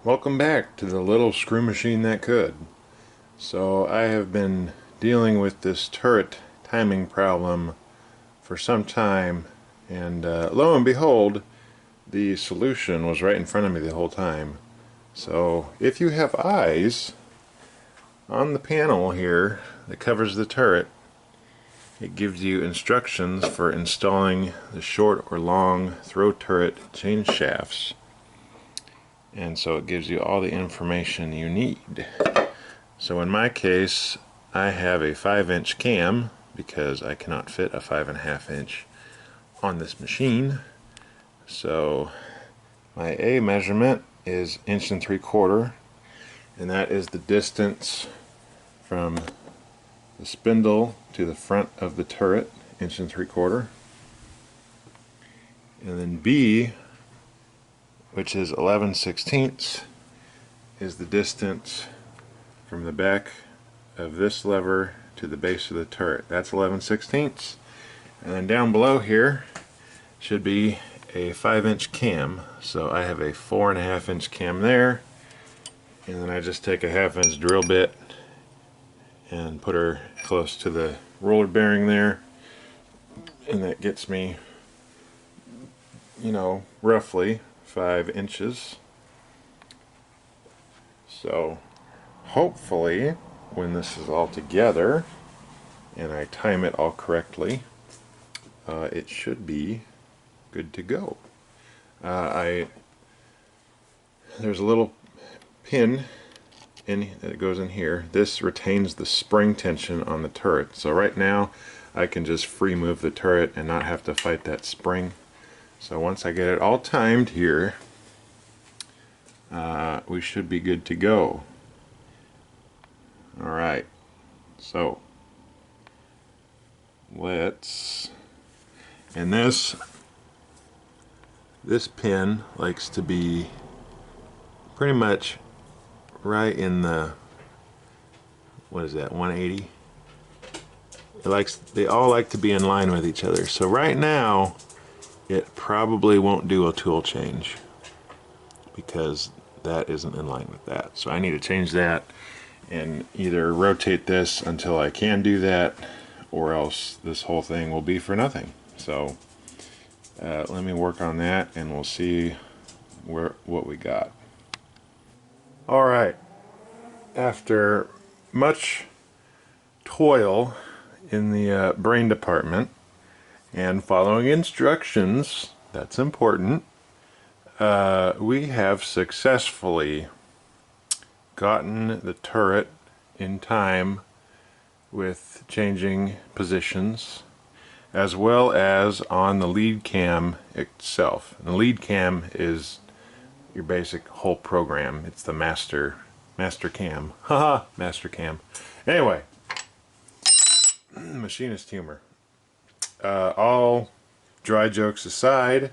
Welcome back to the little screw machine that could. So I have been dealing with this turret timing problem for some time, and lo and behold, the solution was right in front of me the whole time. So if you have eyes on the panel here that covers the turret, it gives you instructions for installing the short or long throw turret change shafts. And so it gives you all the information you need. So in my case, I have a 5-inch cam because I cannot fit a 5.5 inch on this machine. So my A measurement is 1.75 inches, and that is the distance from the spindle to the front of the turret, 1.75 inches. And then B, which is 11/16, is the distance from the back of this lever to the base of the turret. That's 11/16. And then down below here should be a 5-inch cam. So I have a 4.5-inch cam there, and then I just take a 1/2-inch drill bit and put her close to the roller bearing there, and that gets me, roughly 5 inches. So hopefully when this is all together and I time it all correctly, it should be good to go. There's a little pin that goes in here. This retains the spring tension on the turret. So right now I can just free move the turret and not have to fight that spring. So once I get it all timed here, we should be good to go. Alright, so and this pin likes to be pretty much right in the, what is that, 180? They all like to be in line with each other. So right now it probably won't do a tool change because that isn't in line with that. So I need to change that and either rotate this until I can do that, or else this whole thing will be for nothing. So let me work on that and we'll see what we got. Alright, after much toil in the brain department and following instructions, that's important, we have successfully gotten the turret in time with changing positions, as well as on the lead cam itself. And the lead cam is your basic whole program. It's the master cam. Haha, master cam. Anyway, machinist humor. All dry jokes aside,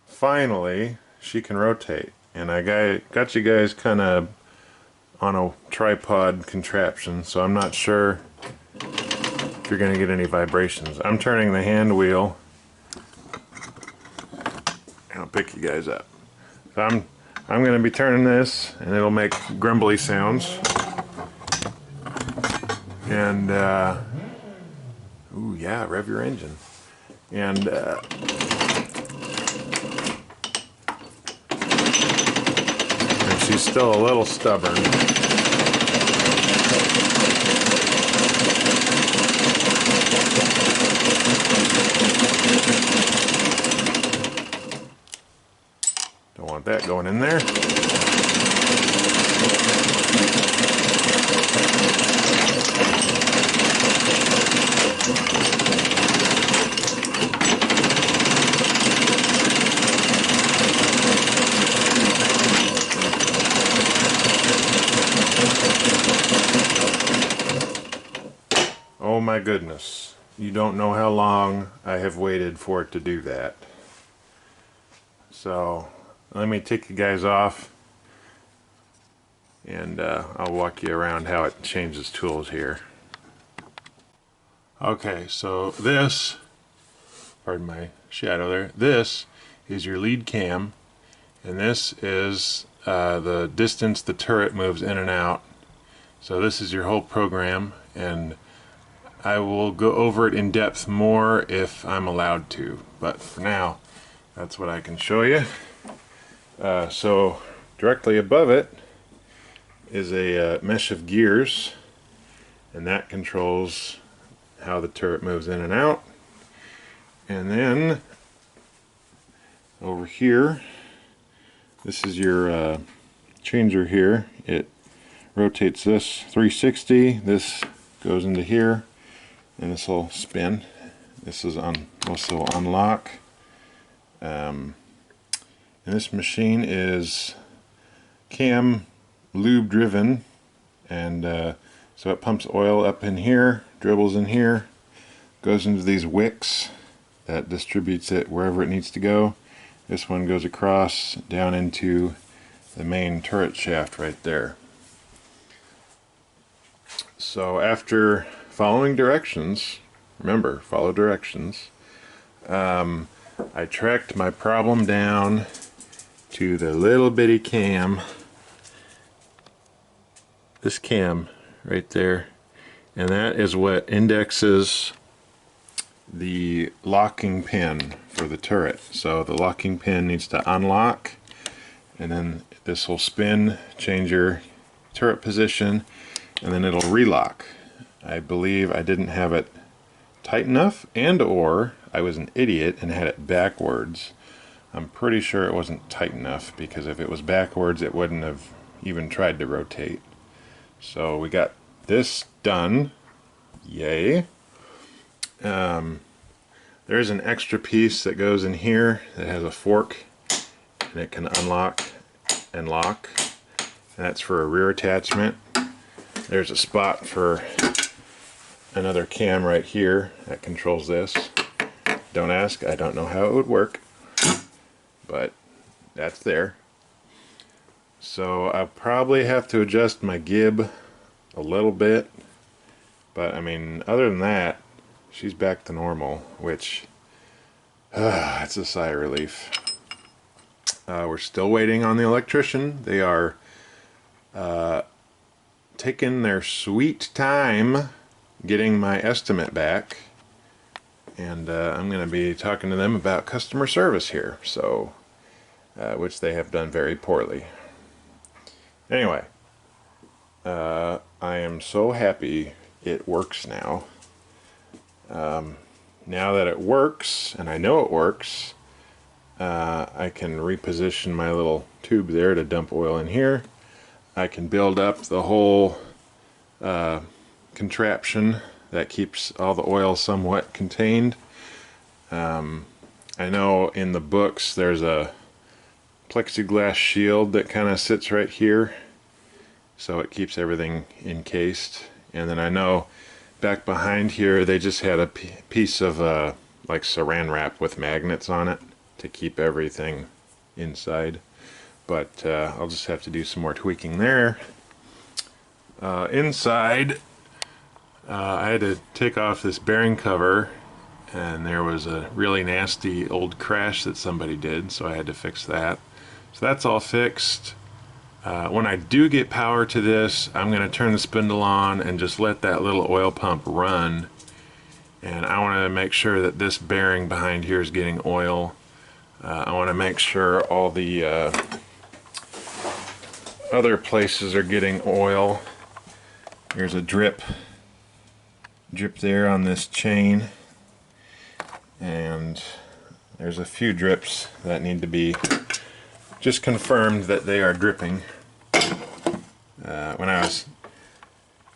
finally she can rotate, and I got you guys kind of on a tripod contraption, so I'm not sure if you're gonna get any vibrations. I'm turning the hand wheel and I'll pick you guys up. So I'm gonna be turning this and it'll make grumbly sounds, and ooh yeah, rev your engine. And she's still a little stubborn. Don't want that going in there. Oh my goodness, you don't know how long I have waited for it to do that. So let me take you guys off and I'll walk you around how it changes tools here. Okay, so this, pardon my shadow there, this is your lead cam, and this is the distance the turret moves in and out. So this is your whole program, and I will go over it in depth more if I'm allowed to, but for now that's what I can show you. So directly above it is a mesh of gears, and that controls how the turret moves in and out. And then over here, this is your changer here. It rotates this 360, this goes into here, and this will spin. This is also unlock. And this machine is cam lube driven, and so it pumps oil up in here, dribbles in here, goes into these wicks that distributes it wherever it needs to go. This one goes across down into the main turret shaft right there. So after following directions, remember, follow directions, I tracked my problem down to the little bitty cam, this cam right there, and that is what indexes the locking pin for the turret. So the locking pin needs to unlock, and then this will spin, change your turret position, and then it'll relock. I believe I didn't have it tight enough, and or I was an idiot and had it backwards. I'm pretty sure it wasn't tight enough, because if it was backwards it wouldn't have even tried to rotate. So we got this done. Yay. There's an extra piece that goes in here that has a fork, and it can unlock and lock. And that's for a rear attachment. There's a spot for another cam right here that controls this. Don't ask, I don't know how it would work, but that's there. So I'll probably have to adjust my gib a little bit, but I mean, other than that, she's back to normal, which it's a sigh of relief. We're still waiting on the electrician. They are taking their sweet time getting my estimate back, and I'm going to be talking to them about customer service here, so which they have done very poorly. Anyway, I am so happy it works now. Now that it works, and I know it works, I can reposition my little tube there to dump oil in here. I can build up the whole contraption that keeps all the oil somewhat contained. I know in the books there's a plexiglass shield that kind of sits right here, so it keeps everything encased. And then I know back behind here they just had a piece of like saran wrap with magnets on it to keep everything inside, but I'll just have to do some more tweaking there. Inside, I had to take off this bearing cover, and there was a really nasty old crash that somebody did, so I had to fix that. So that's all fixed. When I do get power to this, I'm going to turn the spindle on and just let that little oil pump run. And I want to make sure that this bearing behind here is getting oil. I want to make sure all the other places are getting oil. There's a drip there on this chain, and there's a few drips that need to be just confirmed that they are dripping.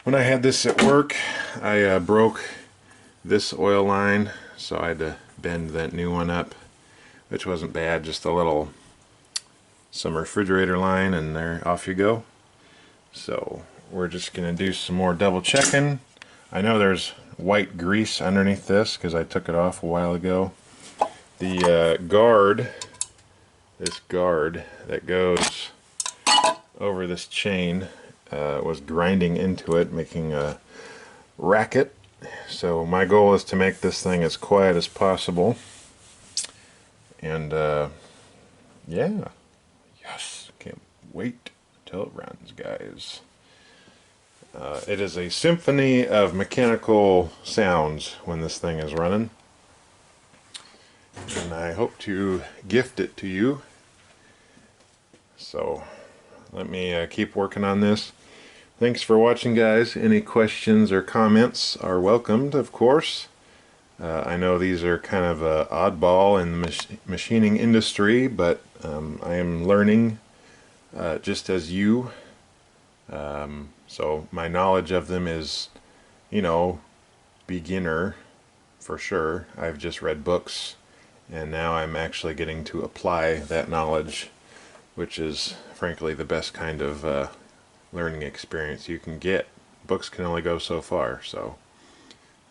When I had this at work, I broke this oil line, so I had to bend that new one up, which wasn't bad, just some refrigerator line, and there, off you go. So we're just going to do some more double checking. I know there's white grease underneath this because I took it off a while ago. The this guard that goes over this chain was grinding into it, making a racket. So my goal is to make this thing as quiet as possible. And yeah, Yes, can't wait till it runs, guys. It is a symphony of mechanical sounds when this thing is running. And I hope to gift it to you. So let me keep working on this. Thanks for watching, guys. Any questions or comments are welcomed, of course. I know these are kind of an oddball in the machining industry, but I am learning just as you. So my knowledge of them is, you know, beginner for sure. I've just read books, and now I'm actually getting to apply that knowledge, which is frankly the best kind of learning experience you can get. Books can only go so far. So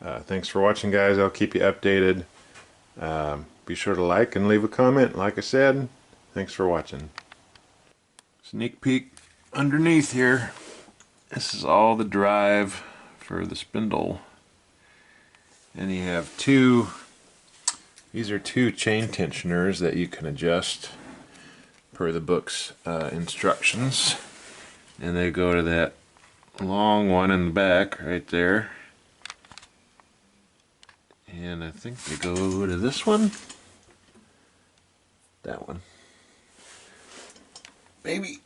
thanks for watching, guys. I'll keep you updated. Be sure to like and leave a comment. Like I said, thanks for watching. Sneak peek underneath here. This is all the drive for the spindle. And you have these are two chain tensioners that you can adjust per the book's instructions. And they go to that long one in the back right there. And I think they go to this one. That one. Maybe.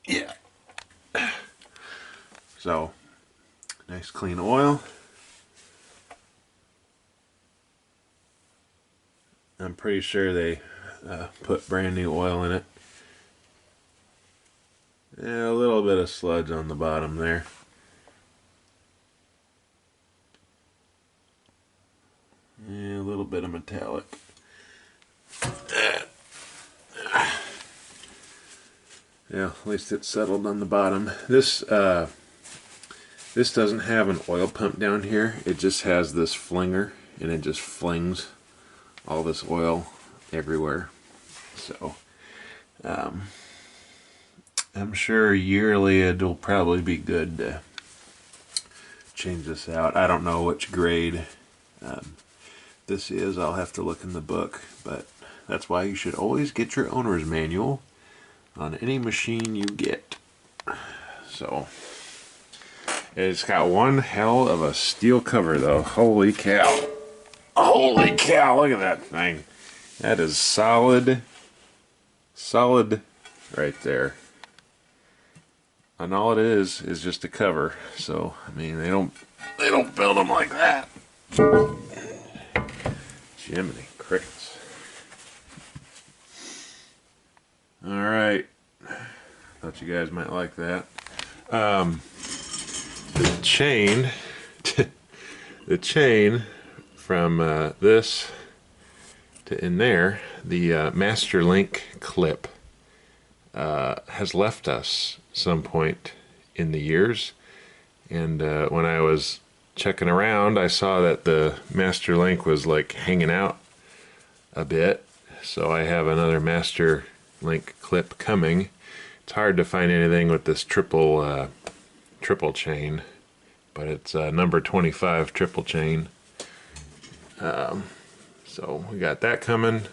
Yeah. So, nice clean oil. I'm pretty sure they put brand new oil in it. Yeah, a little bit of sludge on the bottom there. Yeah, a little bit of metallic. Yeah, at least it's settled on the bottom. This doesn't have an oil pump down here. It just has this flinger, and it just flings all this oil everywhere. So I'm sure yearly it'll probably be good to change this out. I don't know which grade this is. I'll have to look in the book, but that's why you should always get your owner's manual on any machine you get. So it's got one hell of a steel cover though. Holy cow. Holy cow, look at that thing. That is solid right there. And all it is just a cover. So I mean, they don't build them like that. Jiminy crickets. Alright. Thought you guys might like that. The chain from this to in there, the master link clip has left us some point in the years, and when I was checking around, I saw that the master link was like hanging out a bit, so I have another master link clip coming. It's hard to find anything with this triple chain, but it's number 25 triple chain. So we got that coming.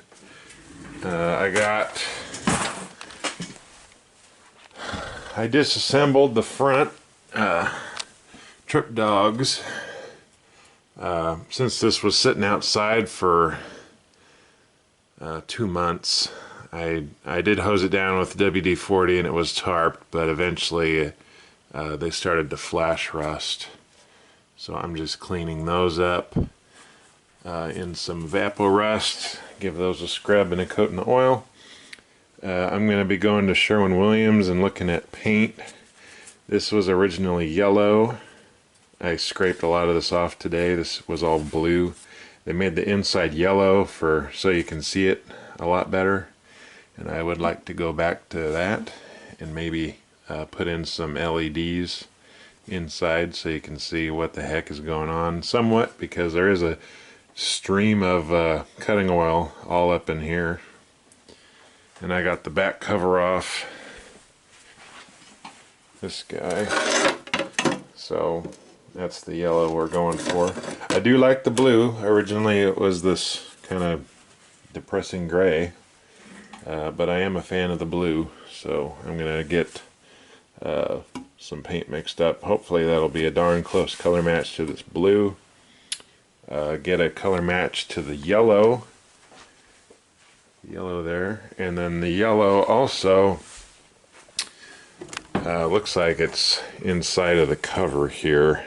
I disassembled the front trip dogs. Since this was sitting outside for 2 months, I did hose it down with WD-40 and it was tarped, but eventually they started to flash rust. So I'm just cleaning those up in some Vaporust. Give those a scrub and a coat in oil. I'm going to be going to Sherwin-Williams and looking at paint. This was originally yellow. I scraped a lot of this off today. This was all blue. They made the inside yellow so you can see it a lot better. And I would like to go back to that and maybe put in some LEDs inside so you can see what the heck is going on somewhat, because there is a stream of cutting oil all up in here. And I got the back cover off this guy, so that's the yellow we're going for. I do like the blue. Originally it was this kind of depressing gray. but I am a fan of the blue, so I'm gonna get some paint mixed up. Hopefully that'll be a darn close color match to this blue. Get a color match to the yellow there, and then the yellow also looks like it's inside of the cover here.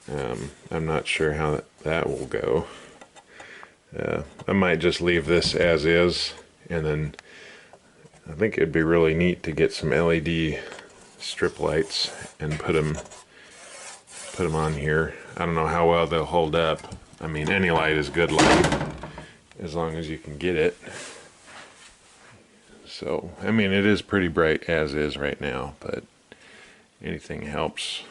I'm not sure how that will go. I might just leave this as is, and then I think it'd be really neat to get some LED strip lights and put them on here. I don't know how well they'll hold up. I mean, any light is good light as long as you can get it. So, I mean, it is pretty bright as is right now, but anything helps.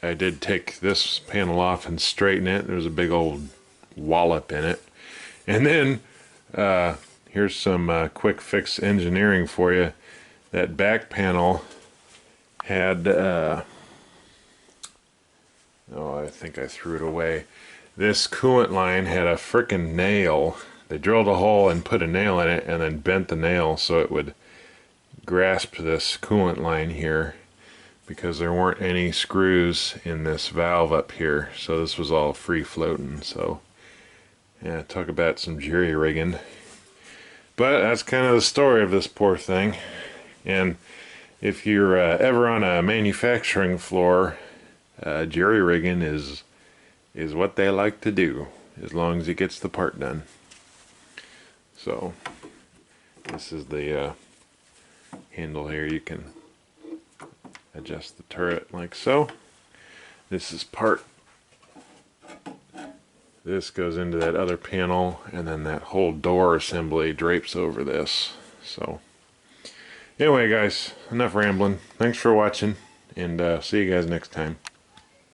I did take this panel off and straighten it. There's a big old wallop in it. And then here's some quick fix engineering for you. That back panel had oh, I think I threw it away. This coolant line had a frickin' nail. They drilled a hole and put a nail in it and then bent the nail so it would grasp this coolant line here, because there weren't any screws in this valve up here, so this was all free floating. So yeah, talk about some jury rigging. But that's kind of the story of this poor thing. And if you're ever on a manufacturing floor, jury rigging is what they like to do, as long as it gets the part done. So this is the handle here. You can adjust the turret like so. This is part. This goes into that other panel, and then that whole door assembly drapes over this. So anyway, guys, enough rambling. Thanks for watching, and see you guys next time.